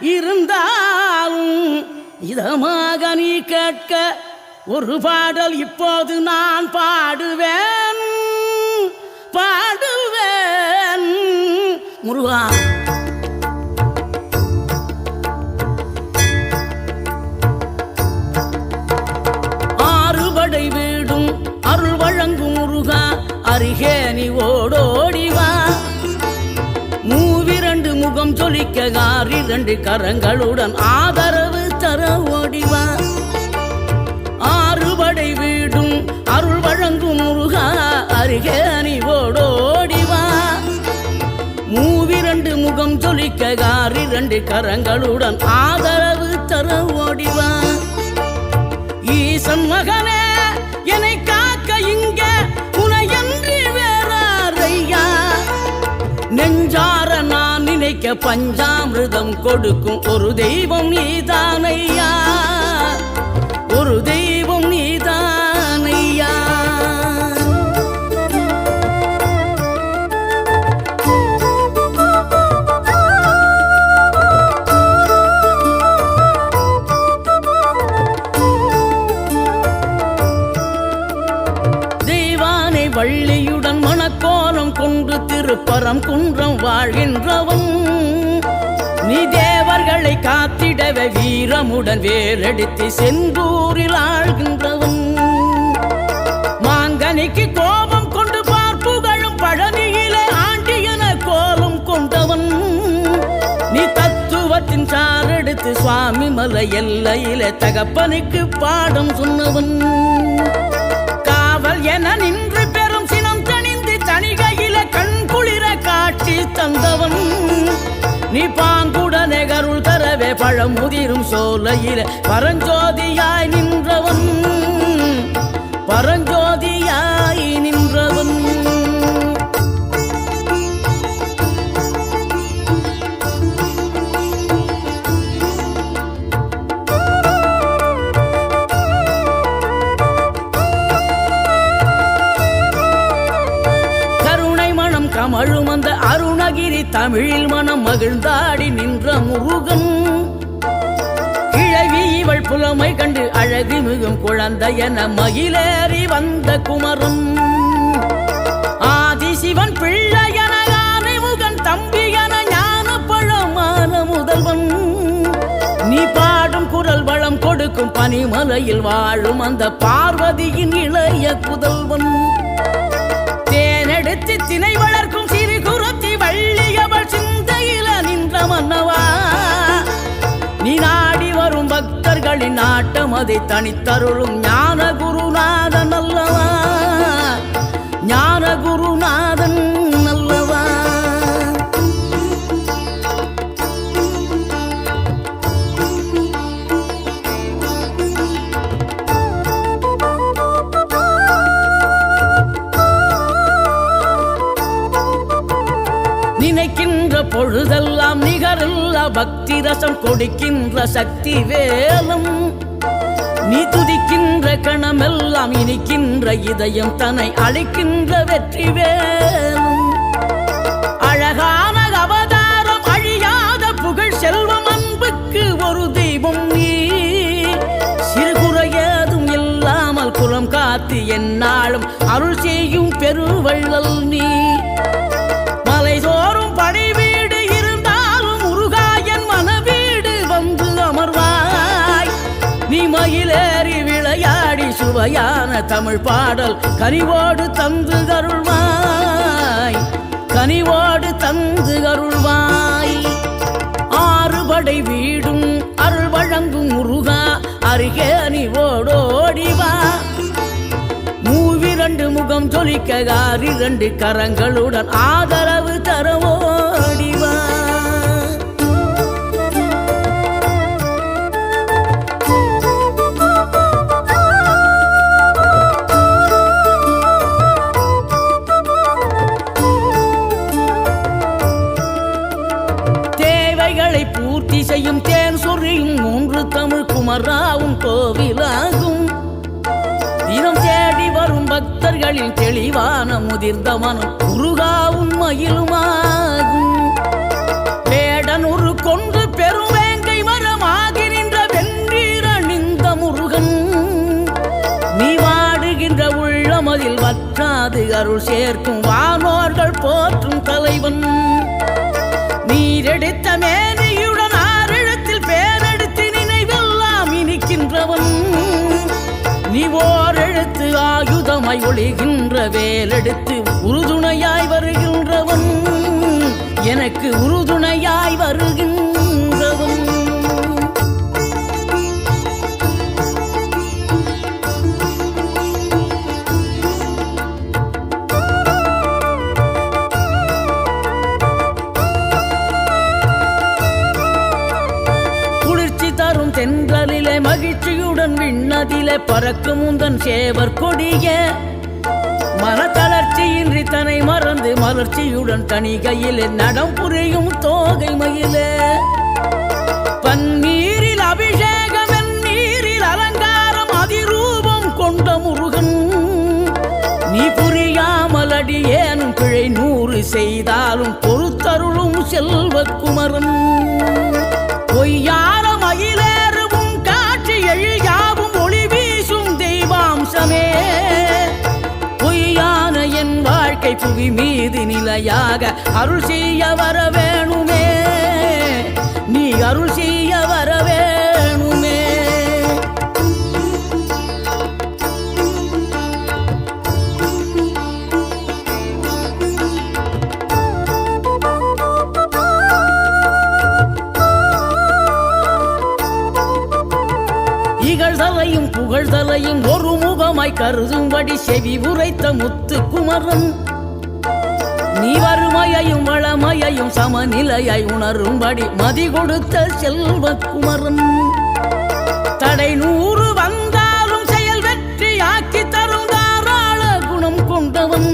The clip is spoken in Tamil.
இருந்தாலும் இதமாக நீ கேட்க ஒரு பாடல் இப்போது நான் பாடுவேன் பாடுவேன் முருகா. ஆறுபடை வீடும் அருள் வழங்கும் முருகா அருகே நீ ஓடோடிவா. மூவிரண்டு முகம் சொலிக்க ஆறிரண்டு கரங்களுடன் ஆதரவு தர ஓடிவா. ஆறுபடை வீடும் அருள் வழங்கும் முருகா அருகே நீ ஓடோடிவா. மூவிரண்டு முகம் சொலிக்க ஆறிரண்டு கரங்களுடன் ஆதரவு தர ஓடிவா. ஈசன் மகனே என்னை காக்க இங்க உனையன்றி வேறாரையா. நெஞ்சார நான் நினைக்க பஞ்சாமிர்தம் கொடுக்கும் ஒரு தெய்வம் நீதானையா. ஒரு தெய்வம் நீதானையா. தெய்வானை வள்ளியுடன் மணக்கோலம் கொண்டு திருப்பரம் குன்றம் வாழ்கின்றவன் நீ. தேவர்களை காத்திடவே வீரமுடன் வேலெடுத்து செந்தூரில் ஆழ்கின்றவன். மாங்கனிக்கு கோபம் கொண்டு பார்ப்புகழும் பழனியிலே ஆண்டியன கோலம் கொண்டவன் நீ. தத்துவத்தின் சாரெடுத்து சுவாமி மலை எல்லையிலே தகப்பனுக்கு பாடம் சொன்னவன். காவல் என நின்று பெரும் சினம் தணிந்து தணிகையில கண் குளிர காட்சி தந்தவன் நீ. பாங்குடனே கருள் தரவே பழமுதிரும் சோலையில பரஞ்சோதியாய் நின்றவன். பரஞ்சோதியாய் நின்றவன். கமழும் அந்த அருணகிரி தமிழில் மனம் மகிழ்ந்தாடி நின்ற முருகன். கிழவி இவள் புலமை கண்டு அழகு மிகும் குழந்தை என மகிழேறி வந்த குமரன். ஆதிசிவன் பிள்ளை என ஆனைமுகன் தம்பி என ஞான பழமான முதல்வன் நீ. பாடும் குரல் வளம் கொடுக்கும் பனிமலையில் வாழும் அந்த பார்வதியின் இளைய புதல்வன். தேனெடுத்து திணை வளர்க்கும் சிறு குருத்தி வள்ளியவள் சிந்தையில நின்ற மன்னவா. நீ நாடி வரும் பக்தர்களின் நாட்டம் அதை தனித்தருளும் ஞான குருநாதன் அல்லவா. ஞான குருநாதன் அல்லவா. நினைக்கின்ற பொழுதெல்லாம் நிகரில்லா பக்தி ரசம் கொடுக்கின்ற சக்தி வேலம் நீ. துதிக்கின்ற கணமெல்லாம் இனிக்கின்ற இதயம் தன்னை அழைக்கின்ற வெற்றி வேலும். அழகான அவதாரம் அழியாத புகழ் செல்வம் அன்புக்கு ஒரு தெய்வம் நீ. சிறுகுறையதும் இல்லாமல் குலம் காத்து எந்நாளும் அருள் செய்யும் பெருவள்ளல் நீ. மலைதோறும் படை வீடு இருந்தாலும் முருகாயன் மனவீடு வந்து அமர்வாய். நீ மயிலேறி விளையாடி சுவையான தமிழ் பாடல் கனிவோடு தந்து கருள்வாய். கனிவோடு தந்து கருள்வாய். ஆறுபடை வீடும் அருள் வழங்கும் முருகா அருகே நீ ஓடோடிவா. மூவிரண்டு முகம் சொலிக்க ஆறிரண்டு கரங்களுடன் ஆதரவு தர ஓடிவா. தேவைகளை பூர்த்தி செய்யும் தேன் சொரியும் மூன்று தமிழ் குமராவும் கோவிலாகும். தினம் தேடி வரும் பக்தர்களின் தெளிவான முதிர்ந்த மனம் முருகா உண்மையிலுமாகும். வேடன் ஒரு கொண்டு பெருவேங்க வற்றாது அருள் சேர்க்கும் வானோர்கள் போற்றும் தலைவன். நீரெடுத்த மேனியுடன் ஆறிடத்தில் பேரெடுத்து நினைவெல்லாம் இனிக்கின்றவன். நீ ஓரெழுத்து ஆயுதமாய் ஒளிகின்ற வேலெடுத்து உறுதுணையாய் வருகின்றவன். எனக்கு உறுதுணையாய் வருகின்றவன். தென்றலிலே மகிழ்ச்சியுடன் விண்ணதிலே பறக்கும் முந்தன் சேவர் கொடிய மனத்தளர்ச்சியின்றி தன்னை மறந்து மலர்ச்சியுடன் தனிகையிலே நடம் புரியும் தோகை மயிலே. பன்னீரில் அபிஷேகம் நீரில் அலங்காரம் அதிரூபம் கொண்ட முருகன். நீ புரியாமல் அடியேனும் பிழை 100 செய்தாலும் பொறுத்தருளும் செல்வக்குமரன். பொய்யார மயிலேறும் காட்சி எழியாவும் ஒளி வீசும் தெய்வாம்சமே. பொய்யான என் வாழ்க்கை புவி மீது நிலையாக அருள் செய்ய வர வேணுமே. நீ அருள் செய்ய வர வேணுமே. இகழ்தலையும் புகழ்தலையும் ஒரு முகமாய் கருதும்படி செவி உரைத்த முத்து குமரன். நீ வறுமையையும் வளமையையும் சமநிலையாய் உணரும்படி மதி கொடுத்த செல்வக்குமரன். தடை 100 வந்தாலும் செயல் வெற்றி ஆக்கி தரும் தாராள குணம் கொண்டவன்.